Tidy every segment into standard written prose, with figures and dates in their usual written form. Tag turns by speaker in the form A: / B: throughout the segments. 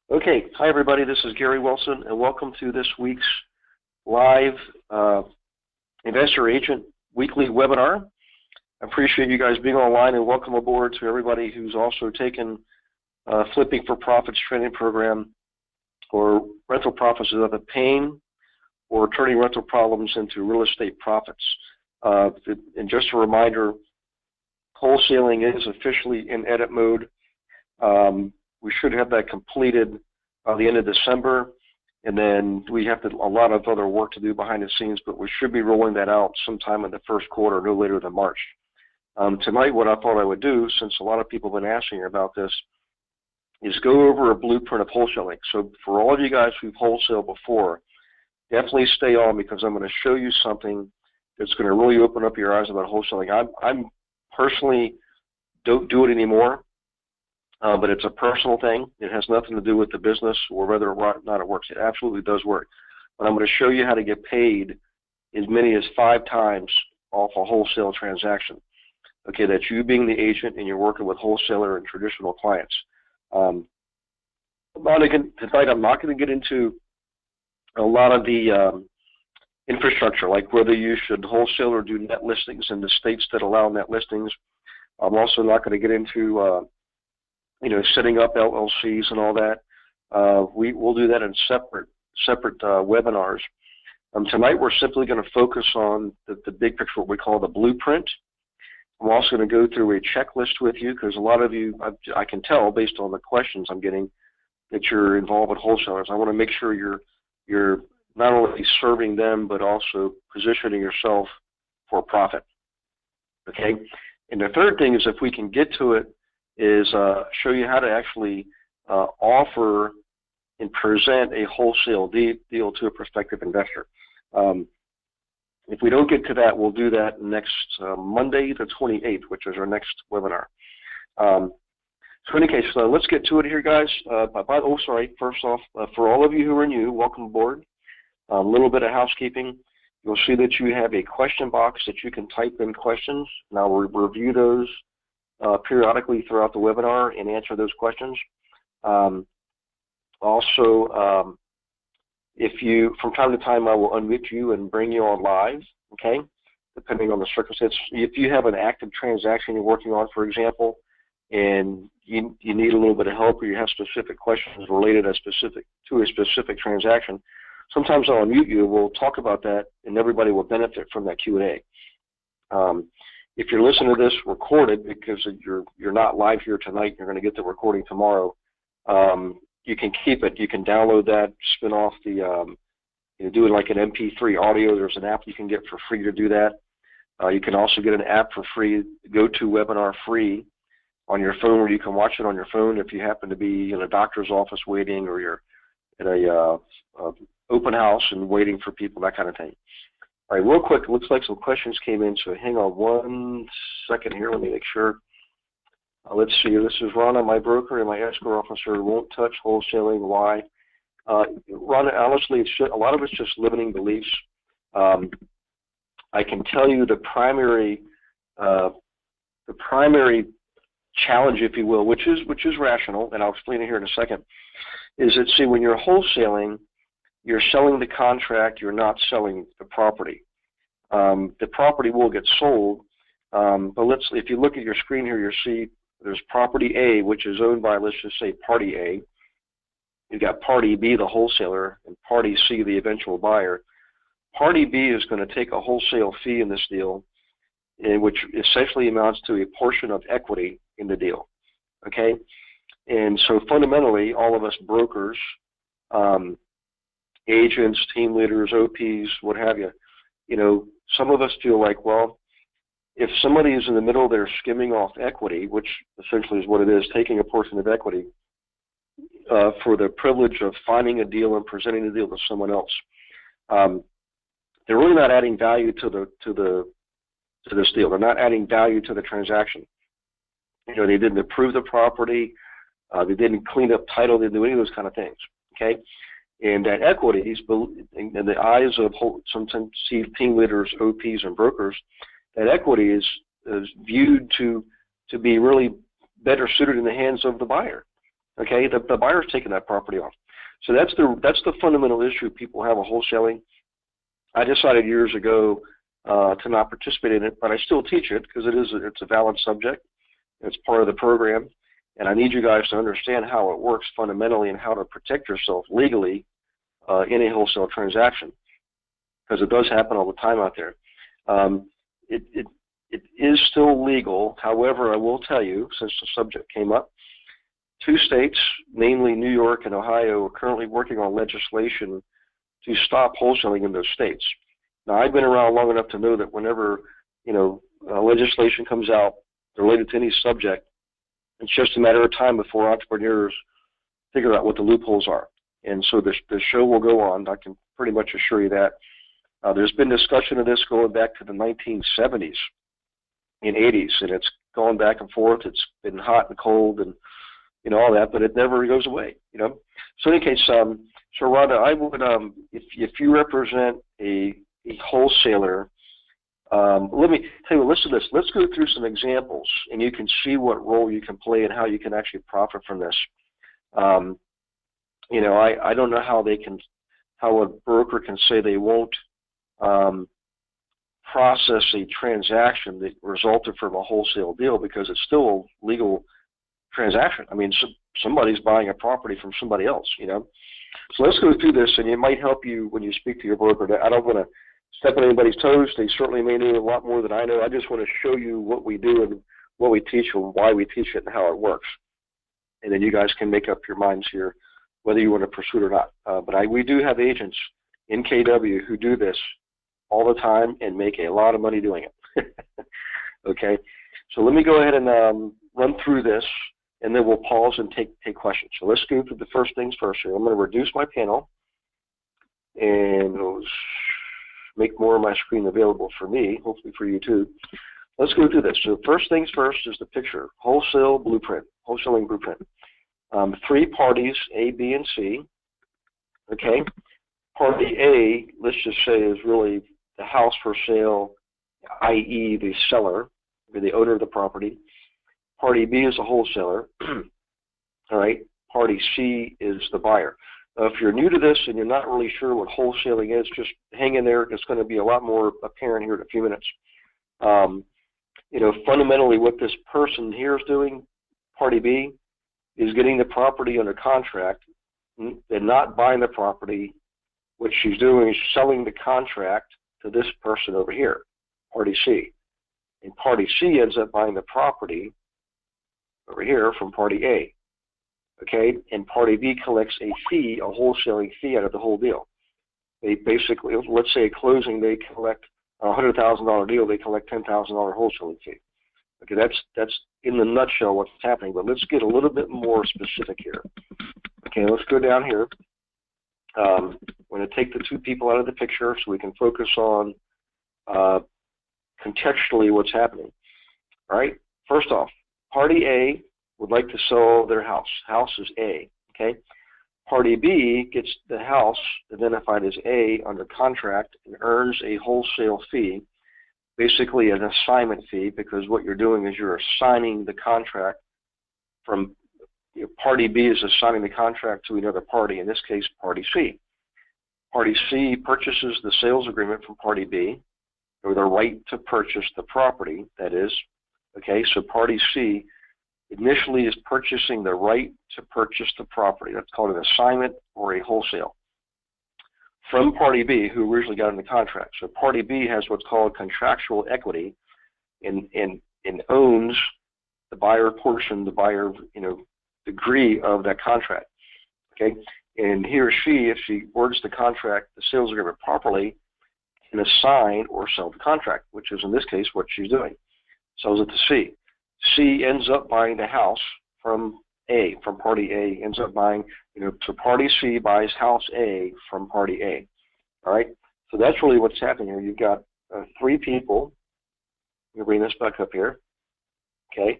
A: Okay, hi everybody, this is Gary Wilson, and welcome to this week's live Investor Agent Weekly webinar. I appreciate you guys being online, and welcome aboard to everybody who's also taken Flipping for Profits training program, or rental profits without the pain, or turning rental problems into real estate profits. And just a reminder, wholesaling is officially in edit mode. We should have that completed by the end of December, and then we have a lot of other work to do behind the scenes, but we should be rolling that out sometime in the first quarter, no later than March. Tonight, what I thought I would do, since a lot of people have been asking about this, is go over a blueprint of wholesaling. So for all of you guys who've wholesaled before, definitely stay on, because I'm going to show you something that's going to really open up your eyes about wholesaling. I'm personally don't do it anymore. But it's a personal thing. It has nothing to do with the business or whether or not it works. It absolutely does work. But I'm going to show you how to get paid as many as 5 times off a wholesale transaction. Okay, that's you being the agent and you're working with wholesaler and traditional clients. Tonight I'm not going to get into a lot of the infrastructure, like whether you should wholesale or do net listings in the states that allow net listings. I'm also not going to get into setting up LLCs and all that. We'll do that in separate webinars. Tonight we're simply going to focus on the big picture, what we call the blueprint. I'm also going to go through a checklist with you, because a lot of you, I can tell based on the questions I'm getting, that you're involved with wholesalers. I want to make sure you're not only serving them, but also positioning yourself for profit. Okay? And the third thing is, if we can get to it, is show you how to actually offer and present a wholesale deal to a prospective investor. If we don't get to that, we'll do that next Monday the 28th, which is our next webinar. So in any case, let's get to it here, guys. First off, for all of you who are new, welcome aboard. A little bit of housekeeping. You'll see that you have a question box that you can type in questions, and I'll review those periodically throughout the webinar and answer those questions. If you, from time to time, I will unmute you and bring you on live, okay, depending on the circumstance. If you have an active transaction you're working on, for example, and you need a little bit of help, or you have specific questions related to a specific transaction, sometimes I'll unmute you, we'll talk about that, and everybody will benefit from that Q&A. If you're listening to this recorded, because you're not live here tonight, you're going to get the recording tomorrow, you can keep it. You can download that, spin off the, do it like an MP3 audio. There's an app you can get for free to do that. You can also get an app for free, GoToWebinar free, on your phone, where you can watch it on your phone if you happen to be in a doctor's office waiting, or you're at a open house and waiting for people, that kind of thing. All right, real quick, it looks like some questions came in, so hang on one second here. Let me make sure. Let's see. This is Ronna, my broker and my escrow officer won't touch wholesaling. Why? Ronna, honestly, a lot of it's just limiting beliefs. I can tell you the primary challenge, if you will, which is rational, and I'll explain it here in a second, is that, see, when you're wholesaling, you're selling the contract, you're not selling the property. The property will get sold, but if you look at your screen here, you'll see there's property A, which is owned by, let's just say, party A. You've got party B, the wholesaler, and party C, the eventual buyer. Party B is going to take a wholesale fee in this deal, which essentially amounts to a portion of equity in the deal. Okay? And so fundamentally, all of us brokers, agents, team leaders, OPs, what have you, some of us feel like, well, if somebody is in the middle there skimming off equity, which essentially is what it is, taking a portion of equity for the privilege of finding a deal and presenting the deal to someone else, they're really not adding value to this deal. They're not adding value to the transaction. They didn't approve the property, they didn't clean up title, they didn't do any of those kind of things. Okay. And that equity, in the eyes of sometimes team leaders, OPs, and brokers, that equity is viewed to be really better suited in the hands of the buyer. Okay, the buyer's taking that property off. So that's the fundamental issue people have with wholesaling. I decided years ago to not participate in it, but I still teach it because it's a valid subject. It's part of the program, and I need you guys to understand how it works fundamentally and how to protect yourself legally in a wholesale transaction, because it does happen all the time out there. It is still legal. However, I will tell you, since the subject came up, 2 states, namely New York and Ohio, are currently working on legislation to stop wholesaling in those states. Now, I've been around long enough to know that whenever legislation comes out related to any subject, it's just a matter of time before entrepreneurs figure out what the loopholes are. And so the show will go on. I can pretty much assure you that. There's been discussion of this going back to the 1970s and 80s, and it's gone back and forth. It's been hot and cold and all that, but it never goes away. So in any case, so Rhonda, I would, if you represent a wholesaler, let me tell you, listen to this. Let's go through some examples, and you can see what role you can play and how you can actually profit from this. I don't know how a broker can say they won't process a transaction that resulted from a wholesale deal, because it's still a legal transaction. I mean, somebody's buying a property from somebody else, So let's go through this, and it might help you when you speak to your broker. I don't want to step on anybody's toes. They certainly may know a lot more than I know. I just want to show you what we do and what we teach and why we teach it and how it works. And then you guys can make up your minds here whether you want to pursue it or not. But we do have agents in KW who do this all the time and make a lot of money doing it. Okay, so let me go ahead and run through this, and then we'll pause and take questions. So let's go through the first things first here. I'm going to reduce my panel and make more of my screen available for me, hopefully for you too. Let's go through this. So first things first is the picture, wholesaling blueprint. 3 parties, A, B, and C. Okay, party A, let's just say, is really the house for sale, i.e. the seller, or the owner of the property. Party B is a wholesaler. All right, party C is the buyer. Now, if you're new to this and you're not really sure what wholesaling is, just hang in there. It's going to be a lot more apparent here in a few minutes. Fundamentally what this person here is doing, party B, is getting the property under contract and not buying the property. What she's doing is selling the contract to this person over here, party C. And party C ends up buying the property over here from party A. Okay, and party B collects a fee, a wholesaling fee out of the whole deal. They basically, let's say at closing, they collect a $100,000 deal, they collect $10,000 wholesaling fee. Okay, that's in the nutshell what's happening, but let's get a little bit more specific here. Okay, let's go down here. We're going to take the 2 people out of the picture so we can focus on contextually what's happening. All right, first off, party A would like to sell their house. House is A, okay? Party B gets the house identified as A under contract and earns a wholesale fee, basically an assignment fee, because what you're doing is you're assigning the contract from, party B is assigning the contract to another party, in this case, party C. Party C purchases the sales agreement from party B, or the right to purchase the property, that is. Okay, so party C initially is purchasing the right to purchase the property. That's called an assignment or a wholesale from party B, who originally got in the contract. So party B has what's called contractual equity and owns the buyer portion, the buyer degree of that contract. Okay, and he or she, if she words the contract, the sales agreement properly, can assign or sell the contract, which is in this case what she's doing. Sells it to C. C ends up buying the house from A, from party A, ends up buying, so party C buys house A from party A. All right, so that's really what's happening here. You've got 3 people. Let me bring this back up here. Okay.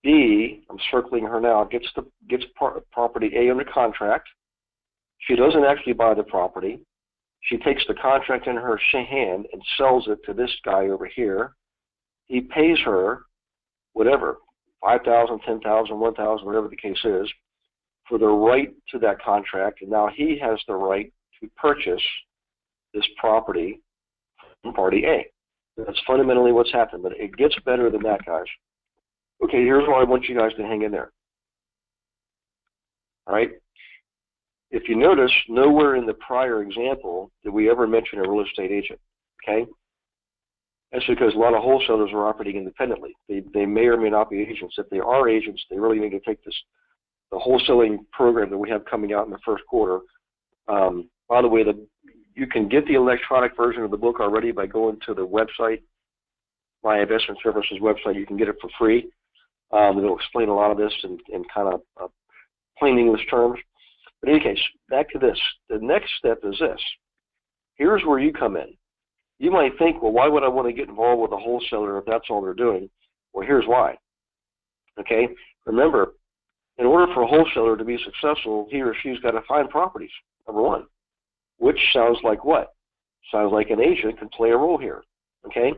A: B, I'm circling her now, gets property A under contract. She doesn't actually buy the property. She takes the contract in her hand and sells it to this guy over here. He pays her whatever, $5,000, $10,000, $1,000, whatever the case is, for the right to that contract, and now he has the right to purchase this property from party A. That's fundamentally what's happened, but it gets better than that, guys. Okay, here's why I want you guys to hang in there. All right? If you notice, nowhere in the prior example did we ever mention a real estate agent, okay? That's because a lot of wholesalers are operating independently. They may or may not be agents. If they are agents, they really need to take the wholesaling program that we have coming out in the first quarter. By the way, you can get the electronic version of the book already by going to the website, my investment services website. You can get it for free. It'll explain a lot of this in kind of plain English terms. But in any case, back to this. The next step is this. Here's where you come in. You might think, well, why would I want to get involved with a wholesaler if that's all they're doing? Well, here's why. Okay? Remember, in order for a wholesaler to be successful, he or she's got to find properties, number one, which sounds like what? Sounds like an agent can play a role here. Okay?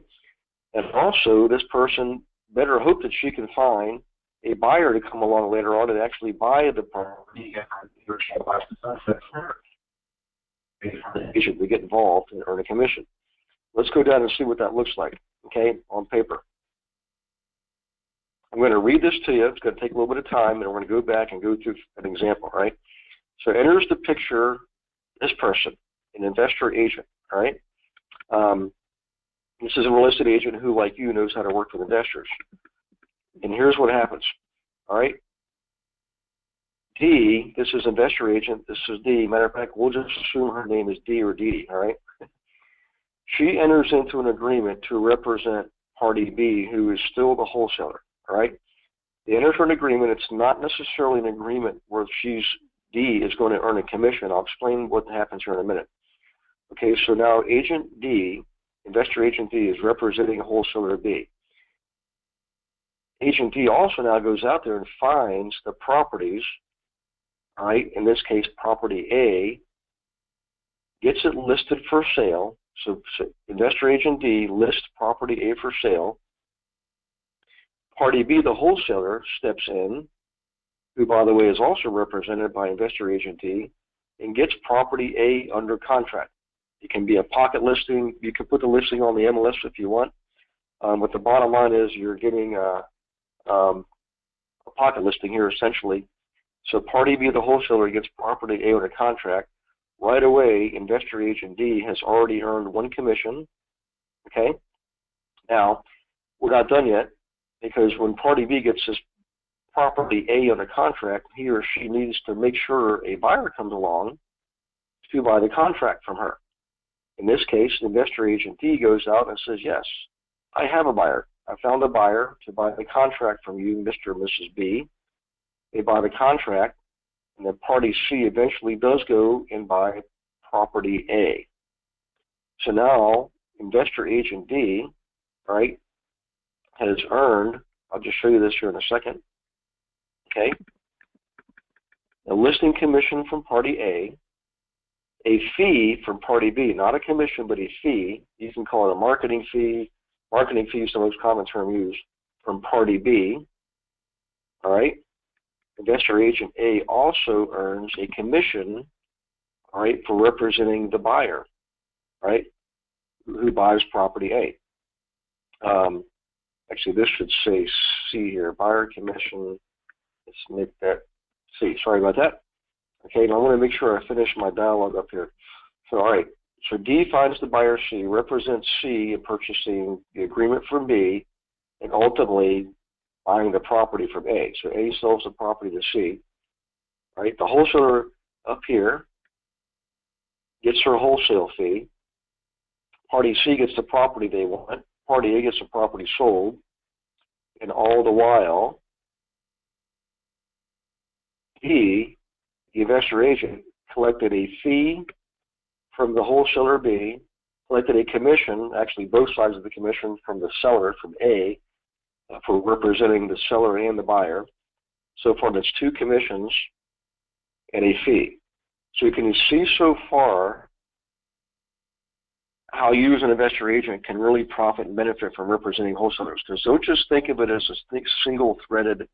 A: And also, this person better hope that she can find a buyer to come along later on and actually buy the property or she buys the asset from her. The agent to get involved and earn a commission. Let's go down and see what that looks like, okay, on paper. I'm going to read this to you. It's going to take a little bit of time, and we're going to go back and go through an example, right? So enters the picture this person, an investor agent, all right? This is a real estate agent who, like you, knows how to work with investors. And here's what happens, all right? D, this is investor agent. This is D. Matter of fact, we'll just assume her name is D or Dee, all right? She enters into an agreement to represent party B, who is still the wholesaler, all right? They enter into an agreement. It's not necessarily an agreement where D is going to earn a commission. I'll explain what happens here in a minute. Okay, so now agent D, investor agent D, is representing wholesaler B. Agent D also now goes out there and finds the properties, all right, in this case, property A, gets it listed for sale. So investor agent D lists property A for sale. Party B, the wholesaler, steps in, who, by the way, is also represented by investor agent D, and gets property A under contract. It can be a pocket listing. You can put the listing on the MLS if you want. But the bottom line is you're getting a pocket listing here, essentially. So party B, the wholesaler, gets property A under contract. Right away, investor agent D has already earned one commission. Okay? Now, we're not done yet, because when party B gets this property A under contract, he or she needs to make sure a buyer comes along to buy the contract from her. In this case, investor agent D goes out and says, yes, I have a buyer. I found a buyer to buy the contract from you, Mr. and Mrs. B. They buy the contract, and then party C eventually does go and buy property A. So now, investor agent D, right, has earned, I'll just show you this here in a second, okay, a listing commission from party A fee from party B, not a commission, but a fee. You can call it a marketing fee. Marketing fee is the most common term used, from party B, all right? Investor agent A also earns a commission, all right, for representing the buyer, right, who buys property A. Actually, this should say C here, buyer commission. Let's make that C. Sorry about that. Okay, now I want to make sure I finish my dialogue up here. So, all right, so D finds the buyer C, represents C in purchasing the agreement from B, and ultimately buying the property from A. So A sells the property to C. All right, the wholesaler up here gets her wholesale fee. Party C gets the property they want. Party A gets the property sold. And all the while, D, the investor agent, collected a fee from the wholesaler B, collected a commission, actually both sides of the commission, from the seller, from A, for representing the seller and the buyer. So far, that's two commissions and a fee. So you can see so far how you as an investor agent can really profit and benefit from representing wholesalers. Because don't just think of it as a single-threaded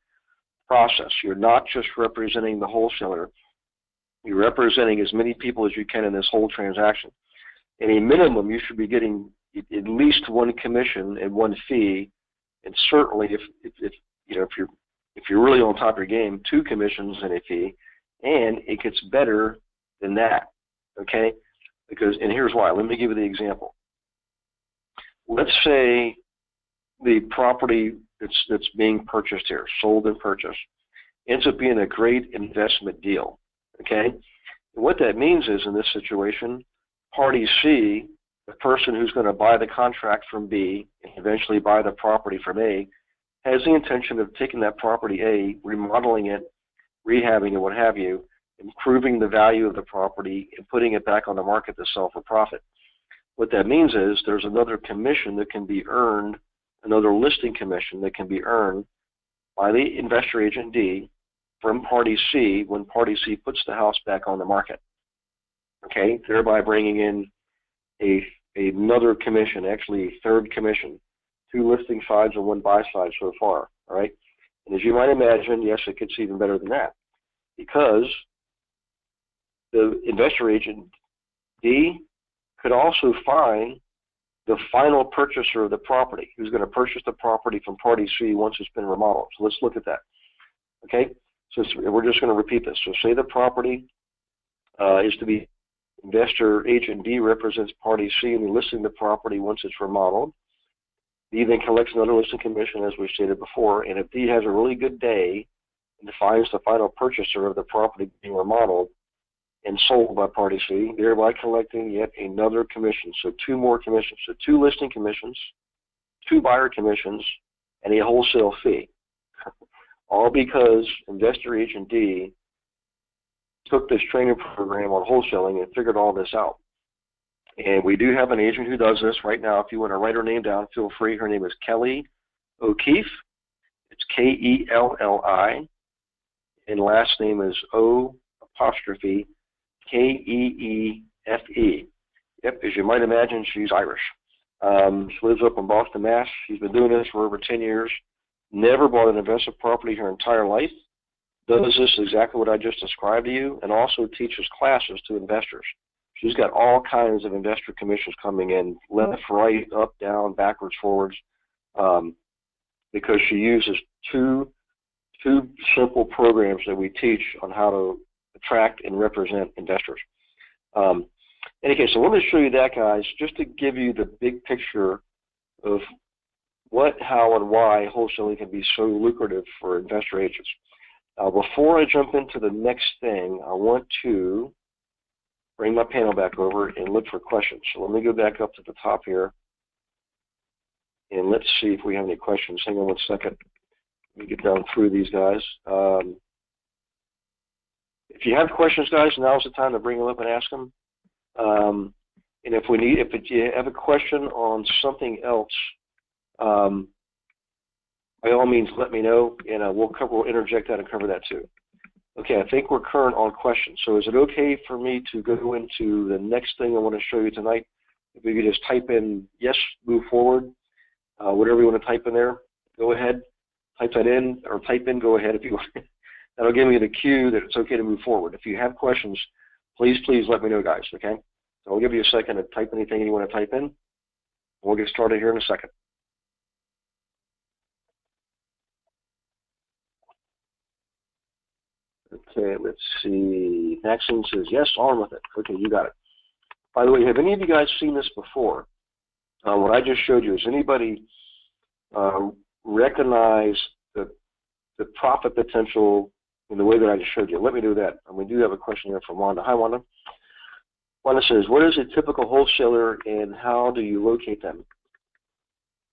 A: process. You're not just representing the wholesaler. You're representing as many people as you can in this whole transaction. At a minimum, you should be getting at least one commission and one fee, and certainly if you're really on top of your game, 2 commissions and a fee, and it gets better than that. Okay? And here's why. Let me give you the example. Let's say the property that's being purchased here, sold and purchased, ends up being a great investment deal. Okay? And what that means is, in this situation, party C, the person who's going to buy the contract from B and eventually buy the property from A, has the intention of taking that property A, remodeling it, rehabbing it, what have you, improving the value of the property, and putting it back on the market to sell for profit. What that means is there's another commission that can be earned, another listing commission that can be earned by the investor agent D from party C when party C puts the house back on the market. Okay, thereby bringing in another commission, actually a third commission, 2 listing sides and 1 buy side so far. All right, and as you might imagine, yes, it gets even better than that, because the investor agent D could also find the final purchaser of the property who's going to purchase the property from party C once it's been remodeled. So let's look at that. Okay, so we're just going to repeat this. So say the property is to be investor agent D represents party C and listing the property once it's remodeled. D then collects another listing commission, as we stated before, and if D has a really good day and finds the final purchaser of the property being remodeled and sold by party C, thereby collecting yet another commission. So 2 more commissions. So 2 listing commissions, 2 buyer commissions, and a wholesale fee. All because investor agent D took this training program on wholesaling and figured all this out. And we do have an agent who does this right now. If you want to write her name down, feel free. Her name is Kelly O'Keefe. It's Kelli, and last name is O''Keefe. Yep, as you might imagine, she's Irish. She lives up in Boston, Mass. She's been doing this for over 10 years. Never bought an investment property her entire life. Does this exactly what I just described to you, and also teaches classes to investors. She's got all kinds of investor commissions coming in, left, right, up, down, backwards, forwards, because she uses two simple programs that we teach on how to attract and represent investors. Anyway, so let me show you that, guys, just to give you the big picture of what, how, and why wholesaling can be so lucrative for investor agents. Before I jump into the next thing, I want to bring my panel back over and look for questions. So let me go back up to the top here, and let's see if we have any questions. Hang on 1 second. Let me get down through these guys. If you have questions, guys, now's the time to bring them up and ask them. And if you have a question on something else, by all means, let me know, and we'll interject that and cover that too. Okay, I think we're current on questions. So is it okay for me to go into the next thing I want to show you tonight? If we could just type in yes, move forward, whatever you want to type in there, go ahead, type that in, or type in, go ahead if you want. That'll give me the cue that it's okay to move forward. If you have questions, please let me know, guys, okay? So I'll give you a second to type anything you want to type in. We'll get started here in a second. Okay, let's see. Maxine says, yes, on with it. Okay, you got it. By the way, have any of you guys seen this before? What I just showed you, has anybody recognize the profit potential in the way that I just showed you? Let me do that. And we do have a question here from Wanda. Hi, Wanda. Wanda says, what is a typical wholesaler and how do you locate them?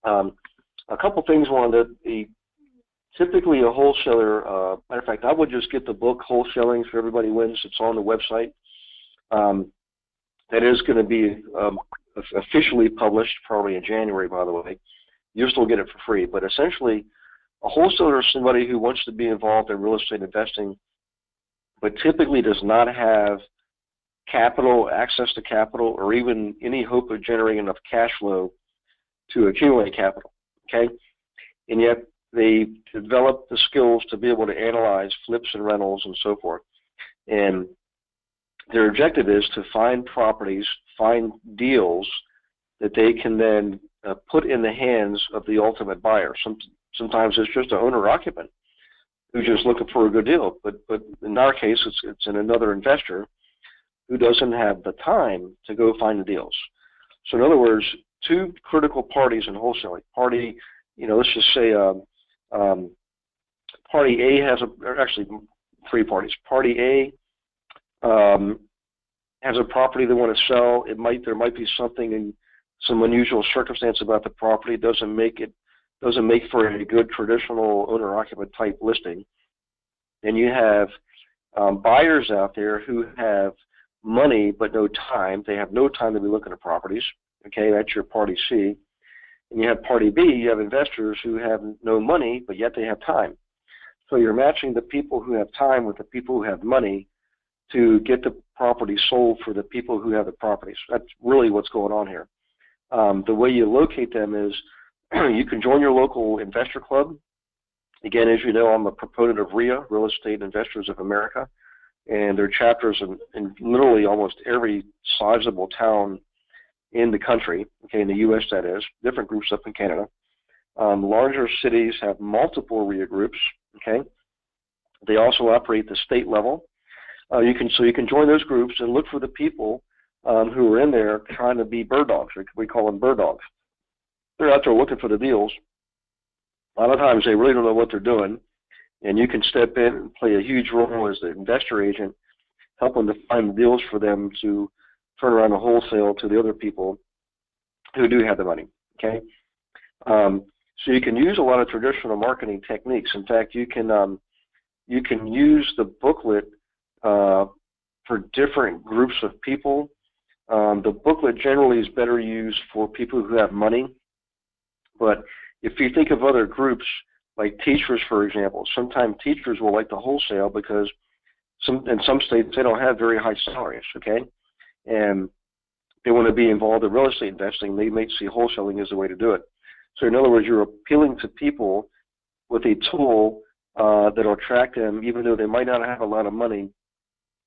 A: A couple things, Wanda. Typically a wholesaler, matter of fact, I would just get the book Wholesaling for Everybody Wins. It's on the website. That is going to be officially published probably in January, by the way. You'll still get it for free. But essentially, a wholesaler is somebody who wants to be involved in real estate investing, but typically does not have capital, access to capital, or even any hope of generating enough cash flow to accumulate capital, okay? And yet they develop the skills to be able to analyze flips and rentals and so forth. And their objective is to find properties, find deals that they can then put in the hands of the ultimate buyer. Sometimes it's just an owner-occupant who's just looking for a good deal, but in our case, it's another investor who doesn't have the time to go find the deals. So in other words, two critical parties in wholesaling. Party, let's just say party A has actually three parties. Party A has a property they want to sell. There might be something in some unusual circumstance about the property. It doesn't make for a good traditional owner-occupant type listing. And you have buyers out there who have money but no time. They have no time to be looking at properties. Okay, that's your party C. And you have party B. You have investors who have no money but yet they have time. So you're matching the people who have time with the people who have money to get the property sold for the people who have the properties. That's really what's going on here. The way you locate them is you can join your local investor club. Again, as you know, I'm a proponent of RIA, Real Estate Investors of America, and there are chapters in literally almost every sizable town in the country, okay, in the U.S. that is, different groups up in Canada. Larger cities have multiple RIA groups, okay. They also operate at the state level. You can join those groups and look for the people who are in there trying to be bird dogs. We call them bird dogs. They're out there looking for the deals. A lot of times they really don't know what they're doing, and you can step in and play a huge role as the investor agent, helping to find the deals for them to turn around the wholesale to the other people who do have the money, okay? So you can use a lot of traditional marketing techniques. In fact, you can use the booklet for different groups of people. The booklet generally is better used for people who have money, but if you think of other groups, like teachers, for example, sometimes teachers will like the wholesale because in some states they don't have very high salaries, okay? And they want to be involved in real estate investing. They may see wholesaling as the way to do it. So in other words, you're appealing to people with a tool that will attract them, even though they might not have a lot of money.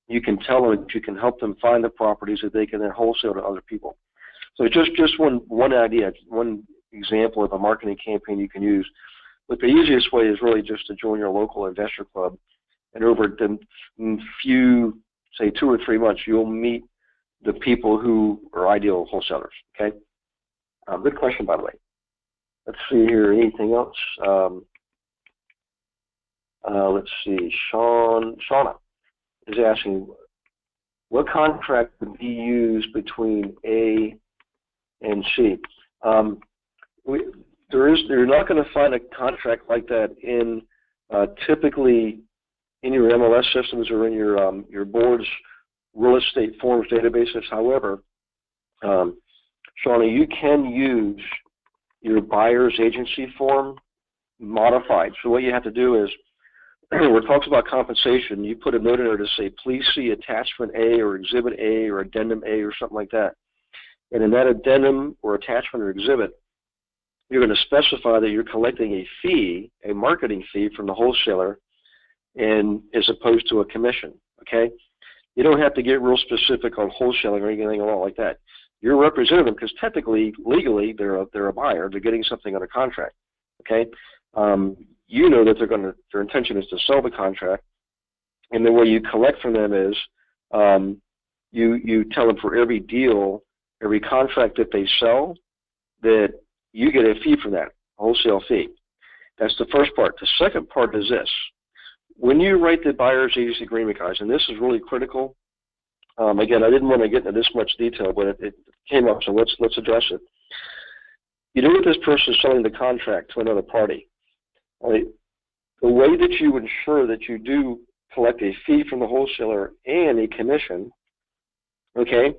A: You can tell them that you can help them find the properties that they can then wholesale to other people. So just one idea, one example of a marketing campaign you can use. But the easiest way is really just to join your local investor club, and over the few, say 2 or 3 months, you'll meet the people who are ideal wholesalers, okay? Good question, by the way. Let's see here, anything else? Let's see, Shauna is asking, what contract would be used between A and C? You're not going to find a contract like that in typically in your MLS systems or in your board's real estate forms databases. However, Shauna, you can use your buyer's agency form modified. So what you have to do is, where it talks about compensation, you put a note in there to say, please see attachment A or exhibit A or addendum A or something like that. And in that addendum or attachment or exhibit, you're going to specify that you're collecting a fee, a marketing fee from the wholesaler, and as opposed to a commission, okay? You don't have to get real specific on wholesaling or anything along like that. You're representing them because technically, legally, they're a buyer. They're getting something under contract, okay? You know that their intention is to sell the contract, and the way you collect from them is you tell them for every deal, every contract that they sell, that you get a fee from that, a wholesale fee. That's the first part. The second part is this. When you write the buyer's agency agreement, guys, and this is really critical, again, I didn't want to get into this much detail, but it came up, so let's address it. You know that this person is selling the contract to another party. Right? The way that you ensure that you do collect a fee from the wholesaler and a commission, okay,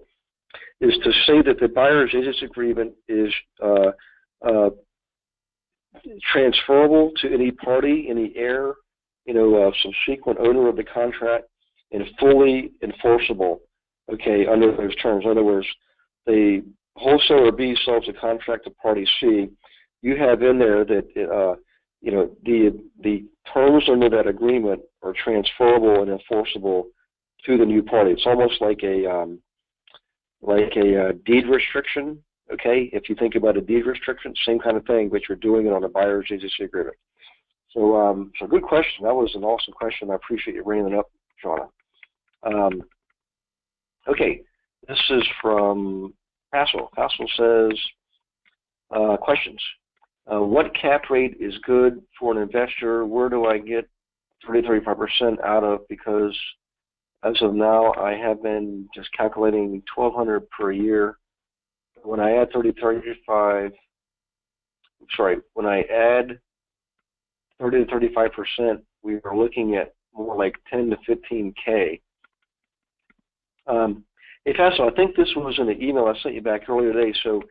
A: is to say that the buyer's agency agreement is transferable to any party, any heir, subsequent owner of the contract, and fully enforceable okay, under those terms. In other words, the wholesaler B sells a contract to party C. You have in there that the terms under that agreement are transferable and enforceable to the new party. It's almost like a deed restriction. Okay, if you think about a deed restriction, same kind of thing, but you're doing it on a buyer's agency agreement. So, good question. That was an awesome question. I appreciate you bringing it up, Shauna. Okay, this is from Hassel. Hassel says, questions. What cap rate is good for an investor? Where do I get 30-35% out of? Because as of now, I have been just calculating $1,200 per year. When I add 30-35%, we are looking at more like 10 to 15K. Hey, Faisal, I think this was in the email I sent you back earlier today. So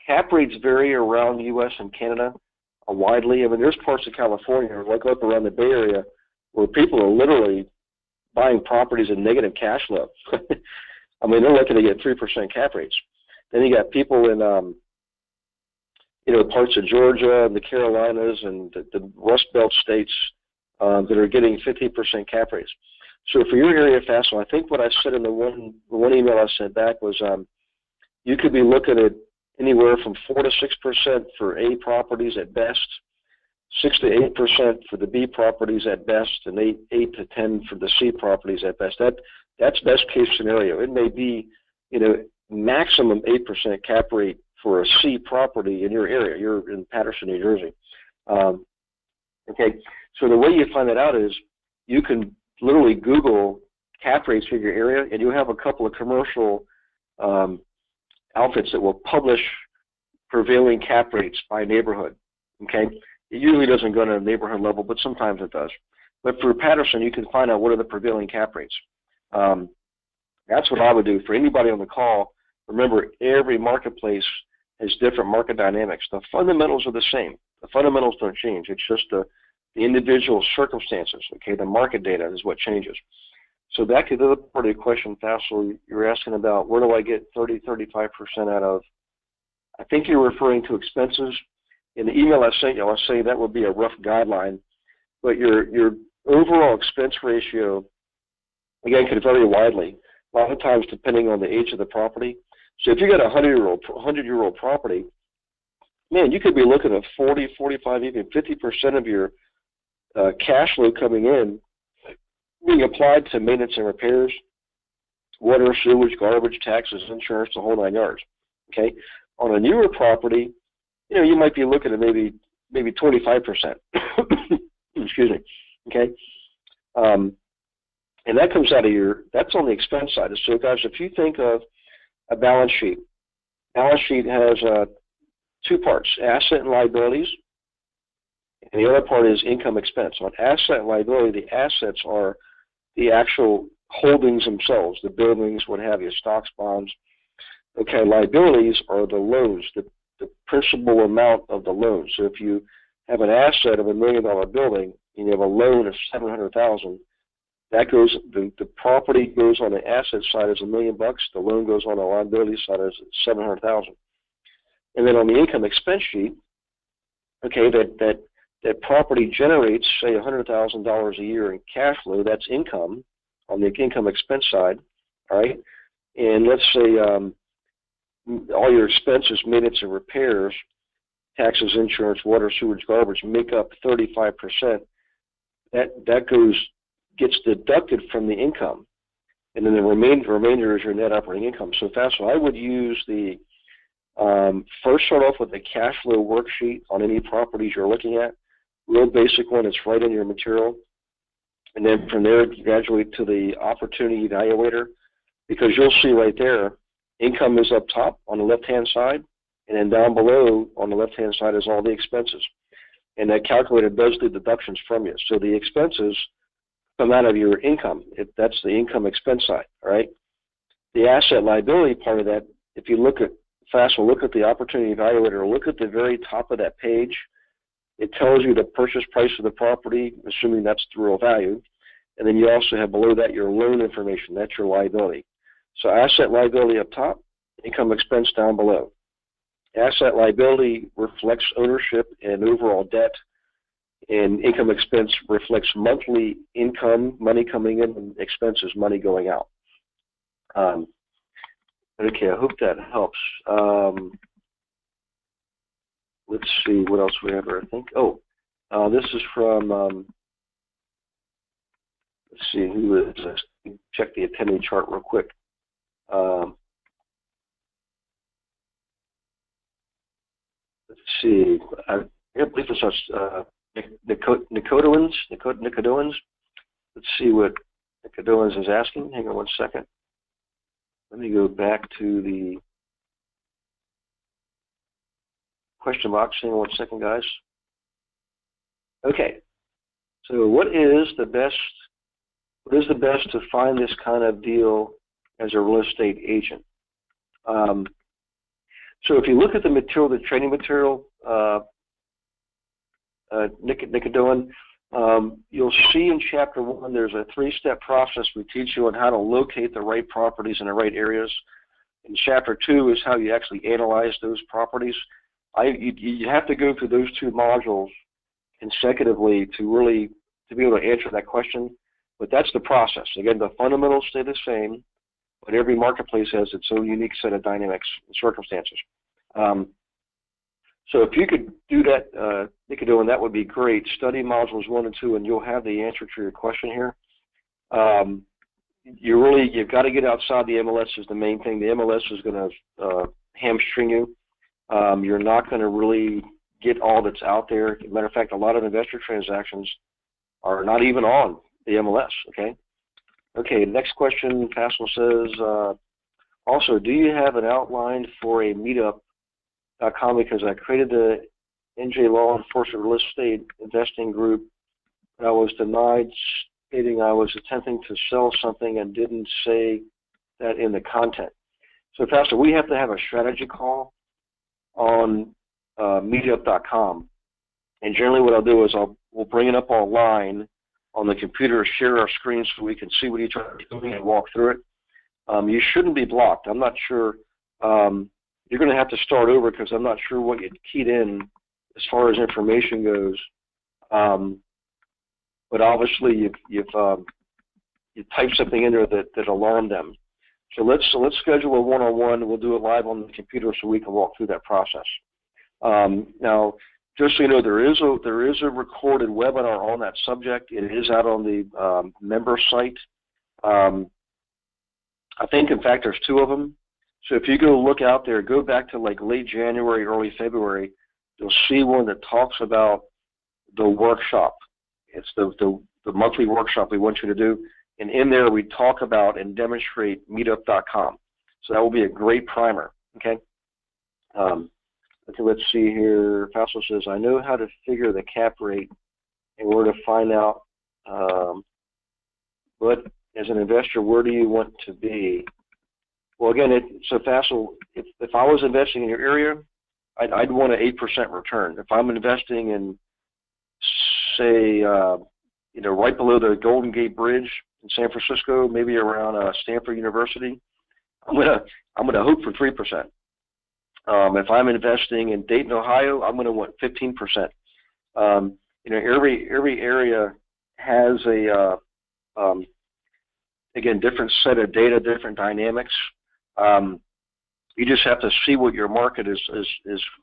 A: cap rates vary around the U.S. and Canada widely. I mean, there's parts of California, like up around the Bay Area, where people are literally buying properties at negative cash flow. I mean, they're looking to get 3% cap rates. Then you got people in, parts of Georgia and the Carolinas and the Rust Belt states that are getting 15% cap rates. So for your area, Faisal, I think what I said in the one email I sent back was you could be looking at anywhere from 4 to 6% for A properties at best, 6 to 8% for the B properties at best, and 8 to 10 for the C properties at best. That's best case scenario. It may be, maximum 8% cap rate for a C property in your area. You're in Paterson, New Jersey. Okay, so the way you find that out is you can literally Google cap rates for your area, and you have a couple of commercial outfits that will publish prevailing cap rates by neighborhood. Okay, it usually doesn't go to a neighborhood level, but sometimes it does. But for Paterson, you can find out what are the prevailing cap rates. That's what I would do. For anybody on the call, remember, every marketplace has different market dynamics. The fundamentals are the same. The fundamentals don't change. It's just the individual circumstances. Okay, the market data is what changes. So back to the other part of your question, Faisal, you're asking about where do I get 30-35% out of? I think you're referring to expenses. In the email I sent you, I'll say that would be a rough guideline. But your overall expense ratio, again, could vary widely. A lot of times depending on the age of the property. So if you got a 100-year-old property, man, you could be looking at 40, 45, even 50% of your cash flow coming in being applied to maintenance and repairs, water, sewage, garbage, taxes, insurance, the whole 9 yards. Okay, on a newer property, you might be looking at maybe 25%. Excuse me. Okay. And that comes out of that's on the expense side. So guys, if you think of a balance sheet has two parts, asset and liabilities, and the other part is income expense. On asset and liability, the assets are the actual holdings themselves, the buildings, what have you, stocks, bonds. Okay, liabilities are the loans, the principal amount of the loan. So if you have an asset of $1 million building and you have a loan of $700,000, that goes, the property goes on the asset side as $1 million. The loan goes on the liability side as $700,000. And then on the income expense sheet, okay, that property generates, say, $100,000 a year in cash flow. That's income on the income expense side, all right? And let's say all your expenses, maintenance and repairs, taxes, insurance, water, sewage, garbage, make up 35%. That gets deducted from the income, and then the remainder is your net operating income. So Faisal, I would use the first start off with the cash flow worksheet on any properties you're looking at, real basic one. It's right in your material, and then from there graduate to the opportunity evaluator, because you'll see right there income is up top on the left-hand side, and then down below on the left-hand side is all the expenses, and that calculator does the deductions from you. So the expenses come out of your income. That's the income expense side, all right? The asset liability part of that, if you look at Faisal, look at the opportunity evaluator, look at the very top of that page. It tells you the purchase price of the property, assuming that's the real value, And then you also have below that your loan information. That's your liability. So asset liability up top, income expense down below. Asset liability reflects ownership and overall debt, and income expense reflects monthly income, money coming in, and expenses, money going out. Okay, I hope that helps. Let's see what else we have here, I think. Oh, this is from, let's see, who is this? Check the attending chart real quick. Let's see, I believe this is Nicodoans. Let's see what Nicodoans is asking. Hang on one second. Let me go back to the question box. Hang on one second, guys. Okay. So what is the best to find this kind of deal as a real estate agent? So if you look at the material, the training material, Nicodoan, you'll see in Chapter 1 there's a 3-step process we teach you on how to locate the right properties in the right areas. In Chapter 2 is how you actually analyze those properties. You have to go through those 2 modules consecutively to be able to answer that question. But that's the process. Again, the fundamentals stay the same, but every marketplace has its own unique set of dynamics and circumstances. So if you could do that, Nicodoan, that would be great. Study modules 1 and 2, and you'll have the answer to your question here. You've got to get outside the MLS is the main thing. The MLS is going to hamstring you. You're not going to really get all that's out there. As a matter of fact, a lot of investor transactions are not even on the MLS, okay? Okay, next question, Pascal says, also, do you have an outline for a meetup.com, because I created the NJ Law Enforcement Real Estate Investing Group, but I was denied, stating I was attempting to sell something and didn't say that in the content. So, Pastor, we have to have a strategy call on meetup.com, and generally what I'll do is we'll bring it up online on the computer, share our screen so we can see what each other is doing and walk through it. You shouldn't be blocked. I'm not sure. You're going to have to start over because I'm not sure what you keyed in as far as information goes. But obviously you've typed something in there that alarmed them. So let's schedule a one-on-one. We'll do it live on the computer so we can walk through that process. Now, just so you know, there is a recorded webinar on that subject. It is out on the member site. I think, in fact, there's 2 of them. So if you go look out there, go back to like late January, early February, you'll see one that talks about the workshop. It's the monthly workshop we want you to do. And in there we talk about and demonstrate meetup.com. So that will be a great primer, okay? Okay, let's see here. Faisal says, I know how to figure the cap rate and where to find out. But as an investor, where do you want to be? Well, again, so Faisal, if I was investing in your area, I'd want an 8% return. If I'm investing in, say, right below the Golden Gate Bridge in San Francisco, maybe around Stanford University, I'm gonna hope for 3%. If I'm investing in Dayton, Ohio, I'm going to want 15%. Every area has a again, different set of data, different dynamics. You just have to see what your market is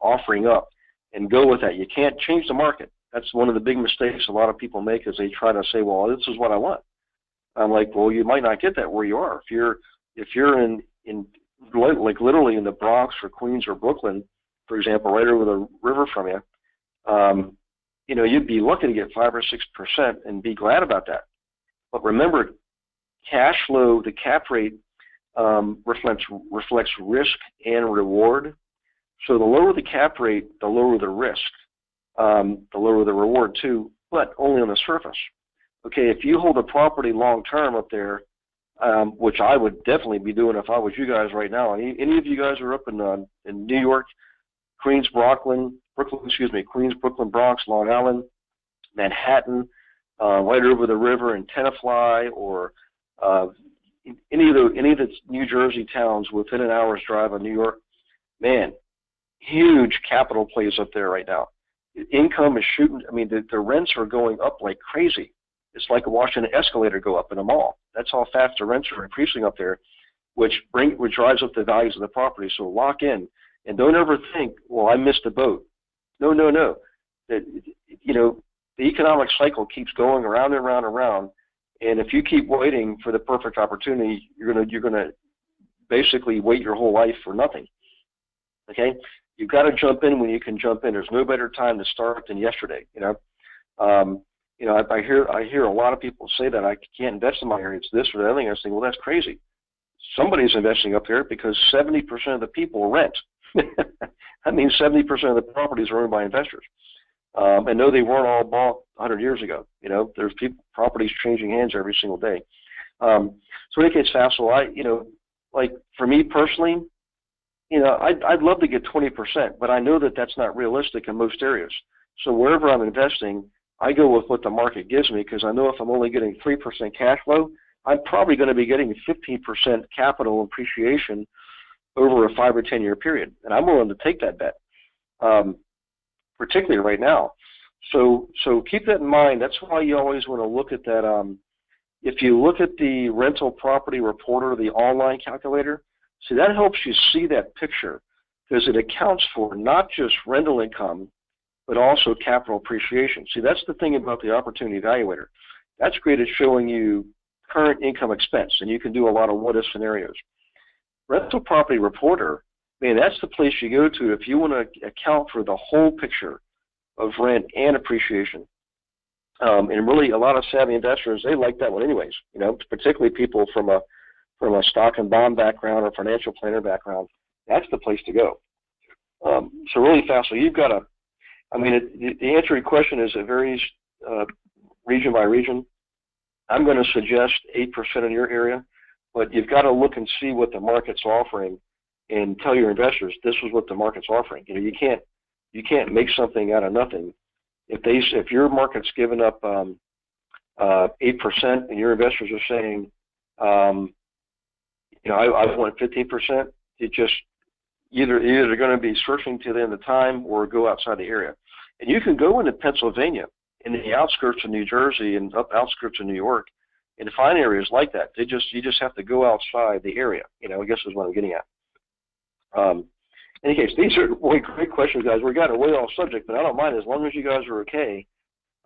A: offering up and go with that. You can't change the market. That's one of the big mistakes a lot of people make, is they try to say, well, this is what I want. I'm like, well, you might not get that where you are. If you're in like literally in the Bronx or Queens or Brooklyn, for example, right over the river from you, you'd be lucky to get 5 or 6% and be glad about that. But remember, cash flow, the cap rate, reflects risk and reward. So the lower the cap rate, the lower the risk, the lower the reward too, but only on the surface. Okay, if you hold a property long term up there, which I would definitely be doing if I was you guys right now. Any of you guys are up in New York, Queens, Brooklyn, Bronx, Long Island, Manhattan, right over the river in Tenafly, or any of the New Jersey towns within an hour's drive of New York, man, huge capital plays up there right now. Income is shooting. I mean, the rents are going up like crazy. It's like watching an escalator go up in a mall. That's how fast the rents are increasing up there, which drives up the values of the property. So lock in, and don't ever think, well, I missed the boat. No, no, no. That, you know, the economic cycle keeps going around and around and around, and if you keep waiting for the perfect opportunity, you're gonna basically wait your whole life for nothing. Okay, you've got to jump in when you can jump in. There's no better time to start than yesterday. You know, I hear a lot of people say that I can't invest in my area. It's this or that thing. I was thinking, well, that's crazy. Somebody's investing up there because 70% of the people rent. That means 70% of the properties are owned by investors. And no, they weren't all bought 100 years ago. You know, there's properties changing hands every single day. So it gets fast. So like for me personally, I'd love to get 20%, but I know that that's not realistic in most areas. So wherever I'm investing, I go with what the market gives me, because I know if I'm only getting 3% cash flow, I'm probably going to be getting 15% capital appreciation over a 5 or 10 year period, and I'm willing to take that bet, particularly right now. So keep that in mind. That's why you always want to look at that. If you look at the rental property reporter, the online calculator, see, that helps you see that picture, because it accounts for not just rental income, but also capital appreciation. See, that's the thing about the opportunity evaluator. That's great at showing you current income expense, and you can do a lot of what-if scenarios. Rental property reporter, man, that's the place you go to if you want to account for the whole picture of rent and appreciation. And really, a lot of savvy investors, they like that one anyways, particularly people from a stock and bond background or financial planner background. That's the place to go. So really fast. So you've got to, the answer to your question is it varies region by region. I'm going to suggest 8% in your area, but you've got to look and see what the market's offering and tell your investors this is what the market's offering. You can't make something out of nothing. If your market's giving up 8% and your investors are saying, I want 15%, it just either they're going to be searching to the end of time or go outside the area. And you can go into Pennsylvania, in the outskirts of New Jersey and outskirts of New York, and find areas like that. You just have to go outside the area. I guess is what I'm getting at. In any case, these are really great questions, guys. We're getting way off subject, but I don't mind as long as you guys are okay.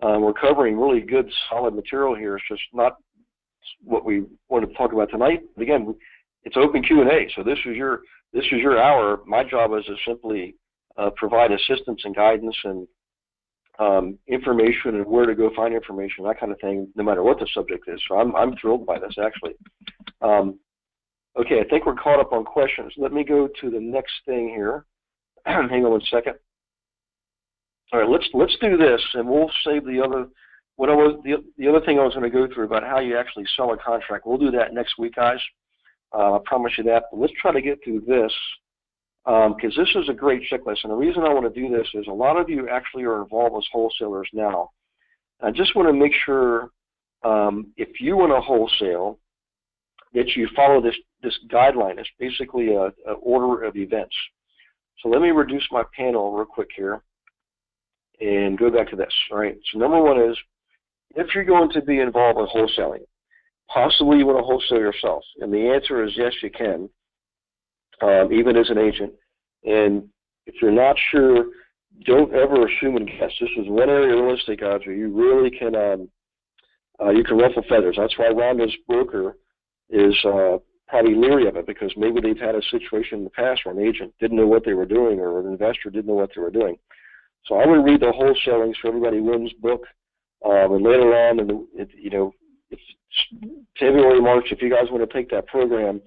A: We're covering really good, solid material here. It's just not what we want to talk about tonight. But again, it's open Q&A, so this is your hour. My job is to simply provide assistance and guidance and information and where to go find information, that kind of thing, no matter what the subject is. So I'm thrilled by this, actually. Okay, I think we're caught up on questions. Let me go to the next thing here. Hang on one second. All right, let's do this, and we'll save the other. The other thing I was going to go through about how you actually sell a contract. We'll do that next week, guys. I promise you that. But let's try to get through this, because this is a great checklist. And the reason I want to do this is a lot of you actually are involved as wholesalers now. I just want to make sure if you want to wholesale, that you follow this guideline. It's basically a order of events. So let me reduce my panel real quick here and go back to this. All right. So number one is, if you're going to be involved in wholesaling, possibly you want to wholesale yourself. And the answer is yes, you can, even as an agent. And if you're not sure, don't ever assume and guess. This is one area of real estate, guys, where you really can you can ruffle feathers. That's why Rhonda's broker is probably leery of it, because maybe they've had a situation in the past where an agent didn't know what they were doing or an investor didn't know what they were doing. So I would read the Wholesaling's for Everybody Wins book, and later on, if February, March, if you guys want to take that program,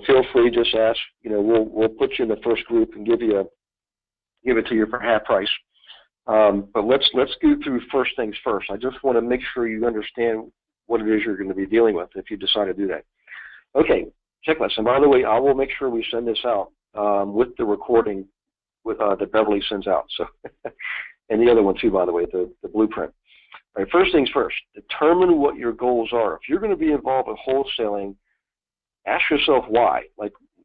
A: feel free, just ask. We'll put you in the first group and give it to you for half price. But let's go through first things first. I just want to make sure you understand what it is you're going to be dealing with if you decide to do that. Okay, checklist. And by the way, I will make sure we send this out with the recording that Beverly sends out. So, and the other one too, by the way, the blueprint. All right, first things first, determine what your goals are. If you're going to be involved with wholesaling, ask yourself why.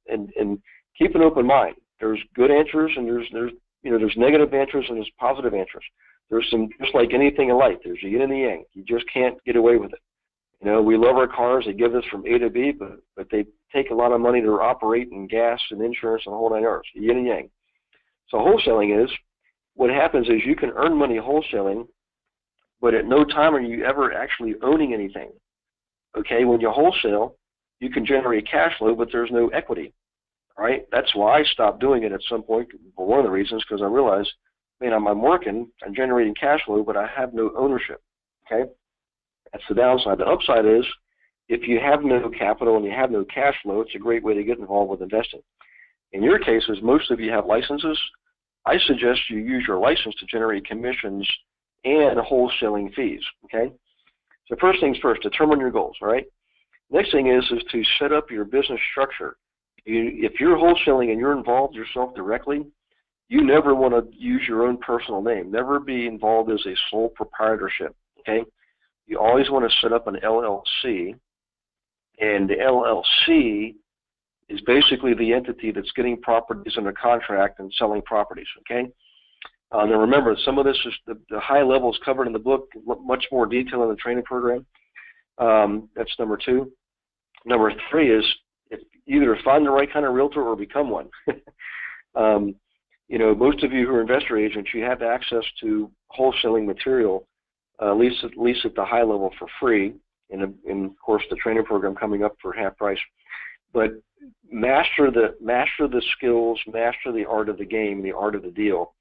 A: And keep an open mind. There's good answers and there's negative answers and there's positive answers. There's some, just like anything in life, there's a yin and the yang. You just can't get away with it. We love our cars. They give us from A to B, but they take a lot of money to operate and gas and insurance and the whole 9 yards. Yin and yang. So wholesaling is, what happens is you can earn money wholesaling, but at no time are you ever actually owning anything. Okay, when you wholesale, you can generate cash flow, but there's no equity. All right, that's why I stopped doing it at some point. For one of the reasons, because I realized, man, I'm working, I'm generating cash flow, but I have no ownership. Okay, that's the downside. The upside is, if you have no capital and you have no cash flow, it's a great way to get involved with investing. In your cases, most of you have licenses. I suggest you use your license to generate commissions and wholesaling fees. Okay, so first things first, determine your goals. All right. Next thing is to set up your business structure. If you're wholesaling and you're involved yourself directly, you never want to use your own personal name. Never be involved as a sole proprietorship. Okay, you always want to set up an LLC, and the LLC is basically the entity that's getting properties under contract and selling properties. Okay. Now remember, some of this is the high levels covered in the book, much more detail in the training program. That's number 2. Number 3 is either find the right kind of realtor or become one. Most of you who are investor agents, you have access to wholesaling material, at least at the high level for free, and of course the training program coming up for half price. But master the skills, master the art of the game, the art of the deal.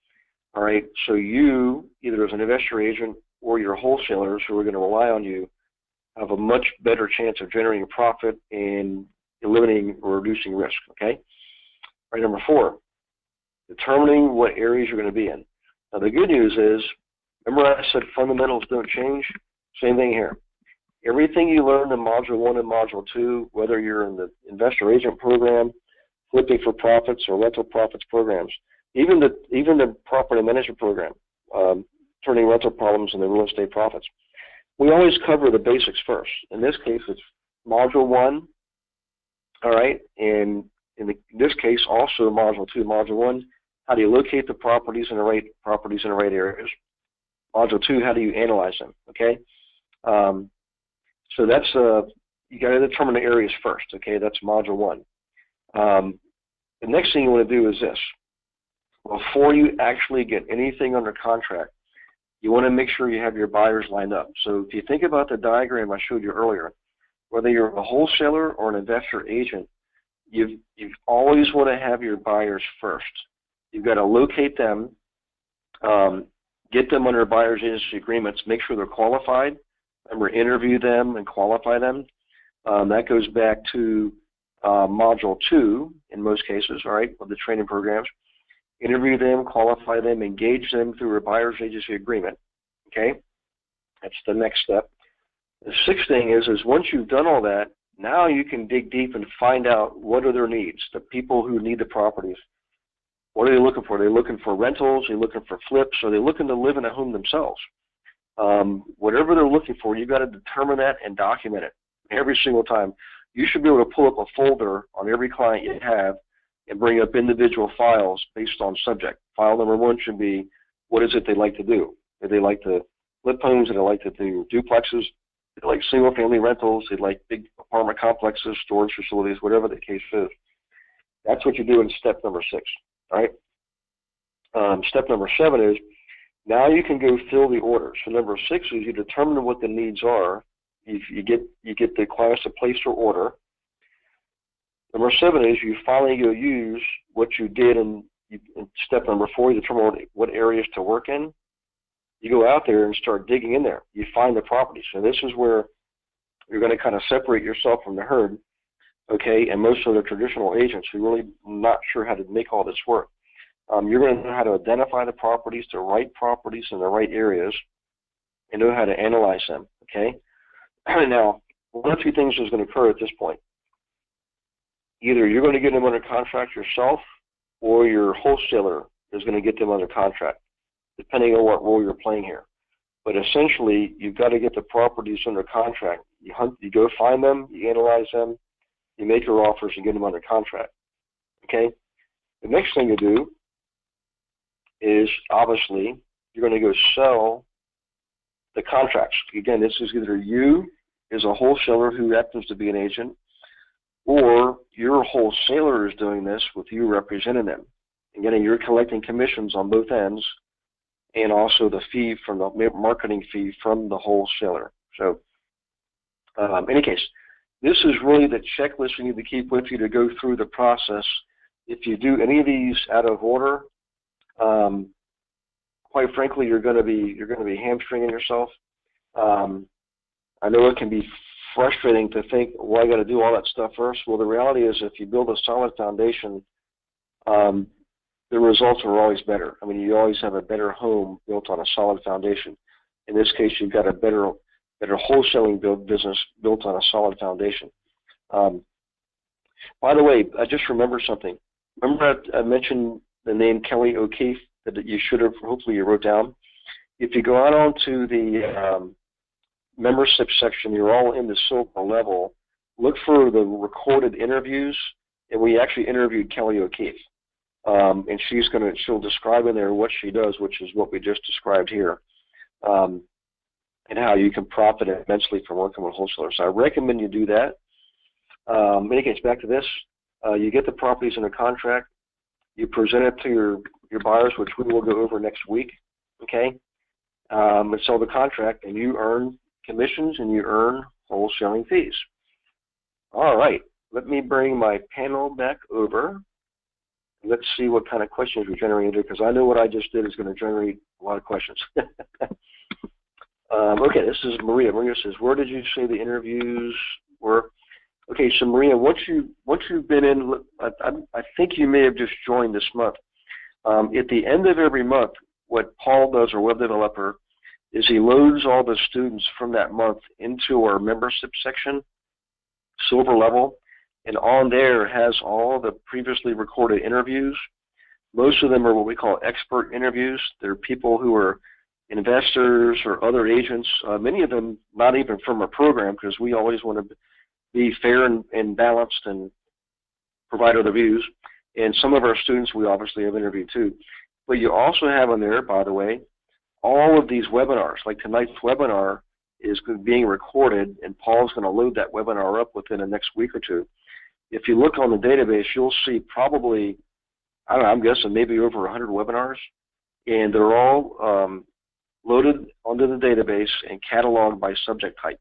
A: All right, so you, either as an investor agent or your wholesalers who are going to rely on you, have a much better chance of generating profit and eliminating or reducing risk. Okay. All right, number 4, determining what areas you're going to be in. Now the good news is, remember I said fundamentals don't change? Same thing here. Everything you learned in Module 1 and Module 2, whether you're in the investor agent program, flipping for profits, or rental profits programs, even the property management program, turning rental problems into real estate profits, we always cover the basics first. In this case, it's Module 1, all right, and in this case, also Module 2. Module 1, how do you locate the properties in the right areas? Module 2, how do you analyze them? Okay, so that's you got to determine the areas first. Okay, that's Module 1. The next thing you want to do is this: before you actually get anything under contract, you want to make sure you have your buyers lined up. So if you think about the diagram I showed you earlier, whether you're a wholesaler or an investor agent, you always want to have your buyers first. You've got to locate them, get them under buyer's agency agreements, make sure they're qualified. Remember, interview them and qualify them. That goes back to Module 2 in most cases, all right, of the training programs. Interview them, qualify them, engage them through a buyer's agency agreement. Okay, that's the next step. The 6th thing is once you've done all that, now you can dig deep and find out what are their needs, the people who need the properties. What are they looking for? Are they looking for rentals? Are they looking for flips? Are they looking to live in a home themselves? Whatever they're looking for, you've got to determine that and document it every single time. You should be able to pull up a folder on every client you have and bring up individual files based on subject. File number 1 should be, what is it they like to do? Do they like to flip homes? Do they like to do duplexes? Do they like single-family rentals? Do they like big apartment complexes, storage facilities, whatever the case is? That's what you do in step number 6. All right. Step number 7 is, now you can go fill the orders. So number 6 is you determine what the needs are. You get the clients to place their order. Number 7 is you finally go use what you did in step number 4. You determine what areas to work in. You go out there and start digging in there. You find the property. So this is where you're going to kind of separate yourself from the herd, okay, and most of the traditional agents who really not sure how to make all this work. You're going to know how to identify the properties in the right areas, and know how to analyze them, okay? Now, one of 2 things is going to occur at this point. Either you're going to get them under contract yourself, or your wholesaler is going to get them under contract, depending on what role you're playing here. But essentially, you've got to get the properties under contract. You hunt, you go find them, you analyze them, you make your offers, and get them under contract. Okay? The next thing you do is, obviously, you're going to go sell the contracts. Again, this is either you as a wholesaler who happens to be an agent, or your wholesaler is doing this with you representing them. Again, you're collecting commissions on both ends, and also the fee from the marketing fee from the wholesaler. So, in any case, this is really the checklist you need to keep with you to go through the process. If you do any of these out of order, quite frankly, you're going to be hamstringing yourself. I know it can be frustrating to think, well, I got to do all that stuff first. Well, the reality is, if you build a solid foundation, the results are always better. I mean, you always have a better home built on a solid foundation. In this case, you've got a better wholesaling business built on a solid foundation. By the way, I just remembered something. Remember I mentioned the name Kelly O'Keefe that you should have, hopefully you wrote down. If you go out onto the membership section, you're all in the silver level, look for the recorded interviews, and we actually interviewed Kelly O'Keefe. And she'll describe in there what she does, which is what we just described here, and how you can profit immensely from working with wholesalers. So I recommend you do that. In any case, back to this. You get the properties under contract. You present it to your buyers, which we will go over next week, okay? And sell the contract, and you earn commissions and you earn wholesaling fees. All right. Let me bring my panel back over. Let's see what kind of questions we generated, because I know what I just did is going to generate a lot of questions. Okay, this is Maria. Maria says, where did you say the interviews were? Okay, so Maria, once you've been in, I think you may have just joined this month. At the end of every month, what Paul does, our web developer, is he loads all the students from that month into our membership section, silver level, and on there has all the previously recorded interviews. Most of them are what we call expert interviews. They're people who are investors or other agents, many of them not even from our program, because we always want to be fair and balanced and provide other views. And some of our students we obviously have interviewed too. But you also have on there, by the way, all of these webinars. Like tonight's webinar is being recorded, and Paul's going to load that webinar up within the next week or two. If you look on the database, you'll see probably, I don't know, I'm guessing maybe over 100 webinars, and they're all loaded onto the database and cataloged by subject type.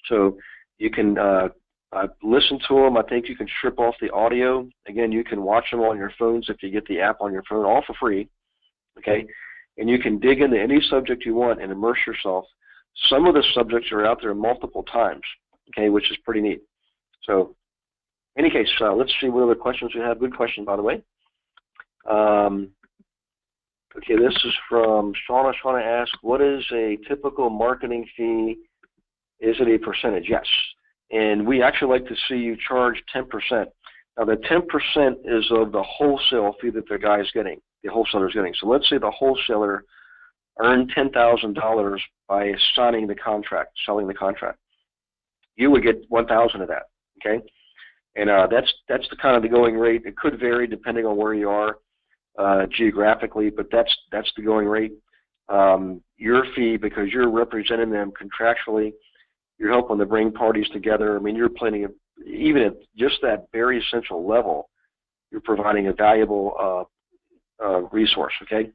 A: So you can listen to them. I think you can strip off the audio. Again, you can watch them on your phones if you get the app on your phone, all for free, okay? And you can dig into any subject you want and immerse yourself. Some of the subjects are out there multiple times, okay, which is pretty neat. So in any case, let's see what other questions we have. Good question, by the way. Okay, this is from Shauna. Shauna asked, what is a typical marketing fee? Is it a percentage? Yes. And we actually like to see you charge 10%. Now, the 10% is of the wholesale fee that the guy is getting, the wholesaler is getting. So let's say the wholesaler earned $10,000 by signing the contract, selling the contract. You would get $1,000 of that, okay? And that's the kind of the going rate. It could vary depending on where you are geographically, but that's the going rate. Your fee, because you're representing them contractually, you're helping to bring parties together. I mean, you're planning, even at just that very essential level, you're providing a valuable resource, okay?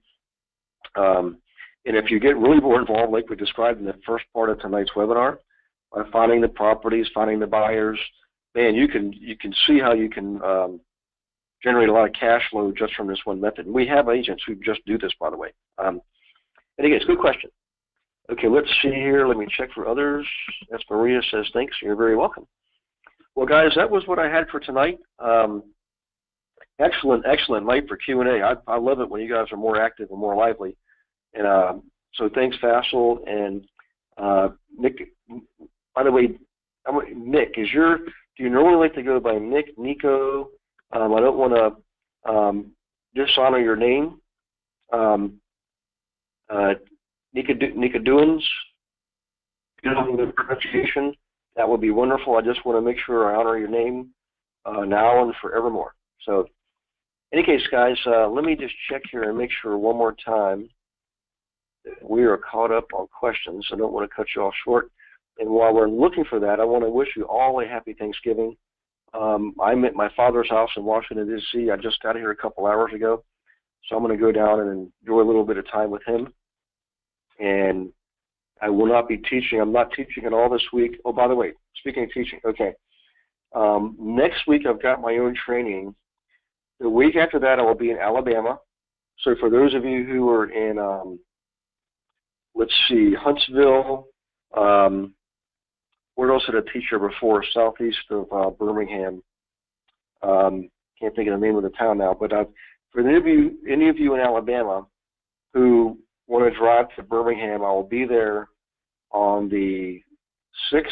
A: And if you get really more involved, like we described in the first part of tonight's webinar, by finding the properties, finding the buyers, man, you can see how you can generate a lot of cash flow just from this one method. And we have agents who just do this, by the way. And again, it's a good question. Okay, let's see here. Let me check for others. As Maria says, thanks. You're very welcome. Well, guys, that was what I had for tonight. Excellent night for Q&A. I love it when you guys are more active and more lively. And so thanks, Faisal. And Nick, by the way, Nick, do you normally like to go by Nick, Nico? I don't want to dishonor your name. Nicoduans, the pronunciation, that would be wonderful. I just want to make sure I honor your name now and forevermore. So, in any case, guys, let me just check here and make sure one more time that we are caught up on questions. I don't want to cut you off short. And while we're looking for that, I want to wish you all a happy Thanksgiving. I'm at my father's house in Washington, D.C. I just got here a couple hours ago, so I'm going to go down and enjoy a little bit of time with him. And I will not be teaching. I'm not teaching at all this week. Oh, by the way, speaking of teaching, okay. Next week I've got my own training. The week after that I will be in Alabama. So for those of you who are in, let's see, Huntsville, where else did I teach here before? Southeast of Birmingham. Can't think of the name of the town now. But for any of you in Alabama who want to drive to Birmingham, I will be there on the 6th,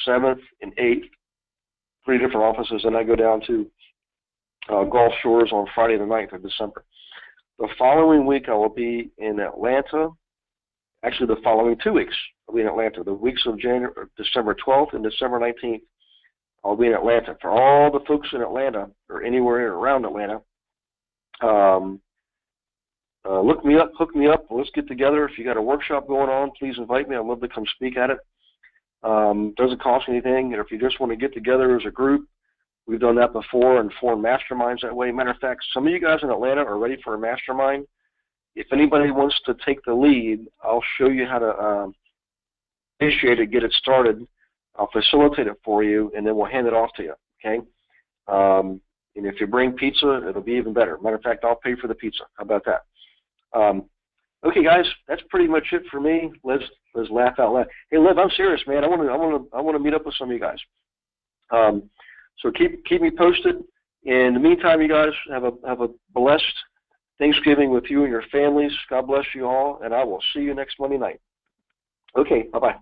A: 7th, and 8th, 3 different offices, and I go down to Gulf Shores on Friday the 9th of December. The following week I will be in Atlanta. Actually, the following 2 weeks I'll be in Atlanta. The weeks of December 12th and December 19th, I'll be in Atlanta. For all the folks in Atlanta or anywhere around Atlanta, look me up, hook me up, let's get together. If you got a workshop going on, please invite me. I'd love to come speak at it. Doesn't cost anything. And if you just want to get together as a group, we've done that before and form masterminds that way. Matter of fact, some of you guys in Atlanta are ready for a mastermind. If anybody wants to take the lead, I'll show you how to initiate it, get it started. I'll facilitate it for you, and then we'll hand it off to you, okay? And if you bring pizza, it'll be even better. Matter of fact, I'll pay for the pizza. How about that? Okay, guys, that's pretty much it for me. Let's laugh out loud. Hey, Liv, I'm serious, man. I want to meet up with some of you guys. So keep me posted. In the meantime, you guys have a blessed Thanksgiving with you and your families. God bless you all, and I will see you next Monday night. Okay, bye-bye.